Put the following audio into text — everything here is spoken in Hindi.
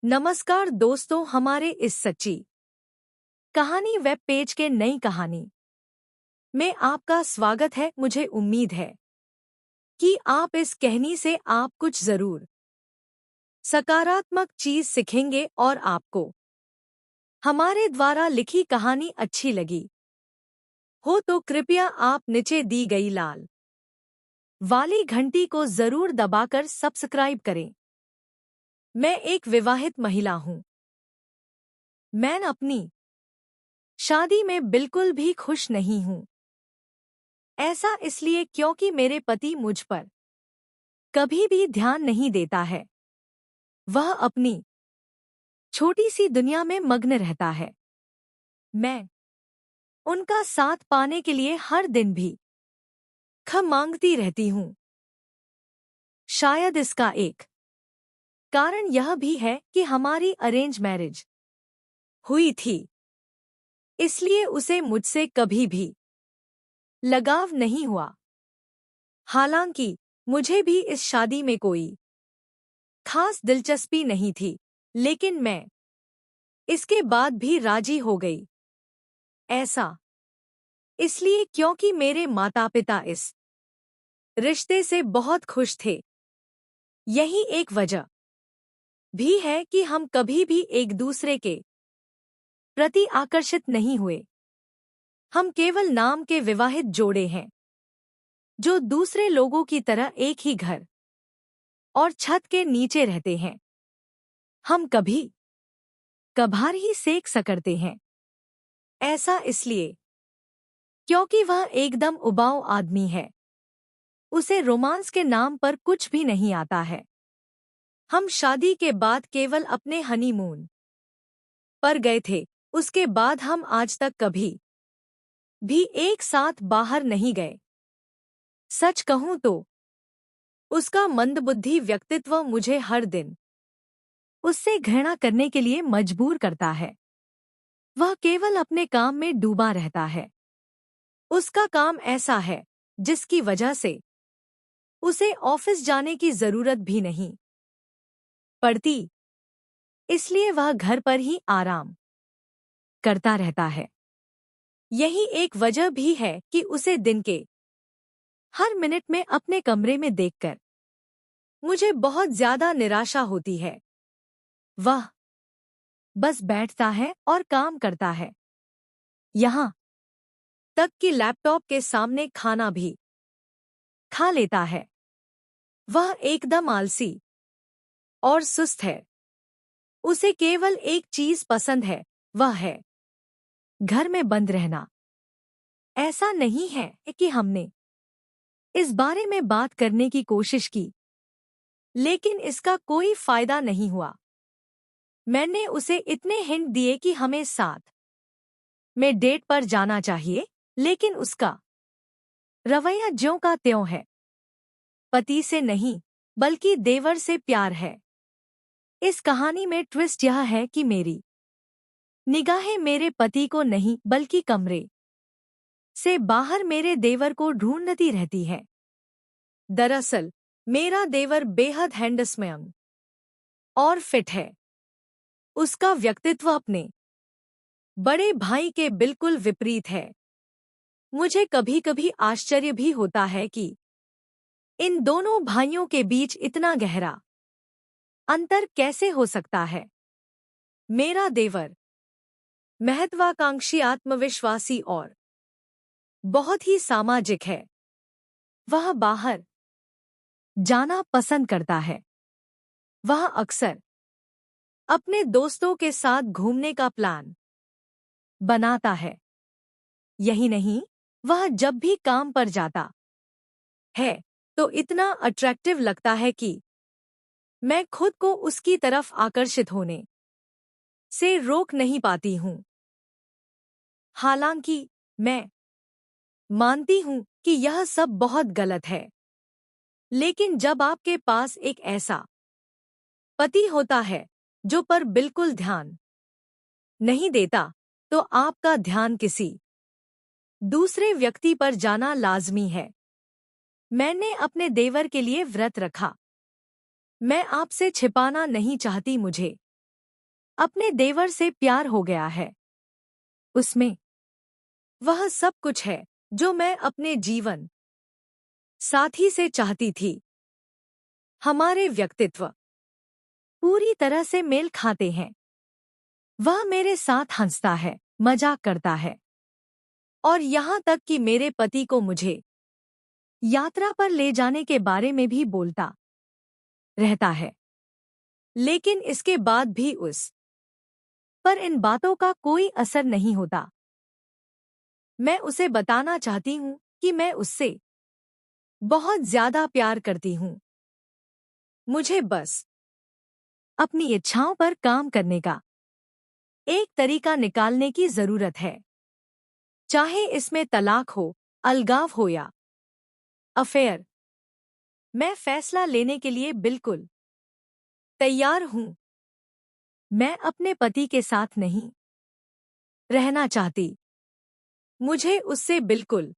नमस्कार दोस्तों, हमारे इस सच्ची कहानी वेब पेज के नई कहानी में आपका स्वागत है। मुझे उम्मीद है कि आप इस कहानी से आप कुछ जरूर सकारात्मक चीज सीखेंगे और आपको हमारे द्वारा लिखी कहानी अच्छी लगी हो तो कृपया आप नीचे दी गई लाल वाली घंटी को जरूर दबाकर सब्सक्राइब करें। मैं एक विवाहित महिला हूं। मैं अपनी शादी में बिल्कुल भी खुश नहीं हूं। ऐसा इसलिए क्योंकि मेरे पति मुझ पर कभी भी ध्यान नहीं देता है। वह अपनी छोटी सी दुनिया में मग्न रहता है। मैं उनका साथ पाने के लिए हर दिन भी मांगती रहती हूं। शायद इसका एक कारण यह भी है कि हमारी अरेंज मैरिज हुई थी, इसलिए उसे मुझसे कभी भी लगाव नहीं हुआ। हालांकि मुझे भी इस शादी में कोई खास दिलचस्पी नहीं थी, लेकिन मैं इसके बाद भी राजी हो गई। ऐसा इसलिए क्योंकि मेरे माता पिता इस रिश्ते से बहुत खुश थे। यही एक वजह भी है कि हम कभी भी एक दूसरे के प्रति आकर्षित नहीं हुए। हम केवल नाम के विवाहित जोड़े हैं जो दूसरे लोगों की तरह एक ही घर और छत के नीचे रहते हैं। हम कभी कभार ही सेक्स करते हैं। ऐसा इसलिए क्योंकि वह एकदम उबाऊ आदमी है। उसे रोमांस के नाम पर कुछ भी नहीं आता है। हम शादी के बाद केवल अपने हनीमून पर गए थे। उसके बाद हम आज तक कभी भी एक साथ बाहर नहीं गए। सच कहूं तो उसका मंदबुद्धि व्यक्तित्व मुझे हर दिन उससे घृणा करने के लिए मजबूर करता है। वह केवल अपने काम में डूबा रहता है। उसका काम ऐसा है जिसकी वजह से उसे ऑफिस जाने की जरूरत भी नहीं पड़ती, इसलिए वह घर पर ही आराम करता रहता है। यही एक वजह भी है कि उसे दिन के हर मिनट में अपने कमरे में देखकर मुझे बहुत ज्यादा निराशा होती है। वह बस बैठता है और काम करता है, यहाँ तक कि लैपटॉप के सामने खाना भी खा लेता है। वह एकदम आलसी और सुस्त है। उसे केवल एक चीज पसंद है, वह है घर में बंद रहना। ऐसा नहीं है कि हमने इस बारे में बात करने की कोशिश की, लेकिन इसका कोई फायदा नहीं हुआ। मैंने उसे इतने हिंट दिए कि हमें साथ में डेट पर जाना चाहिए, लेकिन उसका रवैया ज्यों का त्यों है। पति से नहीं बल्कि देवर से प्यार है। इस कहानी में ट्विस्ट यह है कि मेरी निगाहें मेरे पति को नहीं बल्कि कमरे से बाहर मेरे देवर को ढूंढती रहती है। दरअसल मेरा देवर बेहद हैंडसम और फिट है। उसका व्यक्तित्व अपने बड़े भाई के बिल्कुल विपरीत है। मुझे कभी कभी आश्चर्य भी होता है कि इन दोनों भाइयों के बीच इतना गहरा अंतर कैसे हो सकता है। मेरा देवर महत्वाकांक्षी, आत्मविश्वासी और बहुत ही सामाजिक है। वह बाहर जाना पसंद करता है। वह अक्सर अपने दोस्तों के साथ घूमने का प्लान बनाता है। यही नहीं, वह जब भी काम पर जाता है तो इतना अट्रैक्टिव लगता है कि मैं खुद को उसकी तरफ आकर्षित होने से रोक नहीं पाती हूँ। हालांकि मैं मानती हूँ कि यह सब बहुत गलत है, लेकिन जब आपके पास एक ऐसा पति होता है जो पर बिल्कुल ध्यान नहीं देता, तो आपका ध्यान किसी दूसरे व्यक्ति पर जाना लाजमी है। मैंने अपने देवर के लिए व्रत रखा। मैं आपसे छिपाना नहीं चाहती। मुझे अपने देवर से प्यार हो गया है। उसमें वह सब कुछ है जो मैं अपने जीवन साथी से चाहती थी। हमारे व्यक्तित्व पूरी तरह से मेल खाते हैं। वह मेरे साथ हंसता है, मजाक करता है और यहाँ तक कि मेरे पति को मुझे यात्रा पर ले जाने के बारे में भी बोलता रहता है। लेकिन इसके बाद भी उस पर इन बातों का कोई असर नहीं होता। मैं उसे बताना चाहती हूँ कि मैं उससे बहुत ज्यादा प्यार करती हूँ। मुझे बस अपनी इच्छाओं पर काम करने का एक तरीका निकालने की जरूरत है। चाहे इसमें तलाक हो, अलगाव हो या अफेयर, मैं फैसला लेने के लिए बिल्कुल तैयार हूँ। मैं अपने पति के साथ नहीं रहना चाहती। मुझे उससे बिल्कुल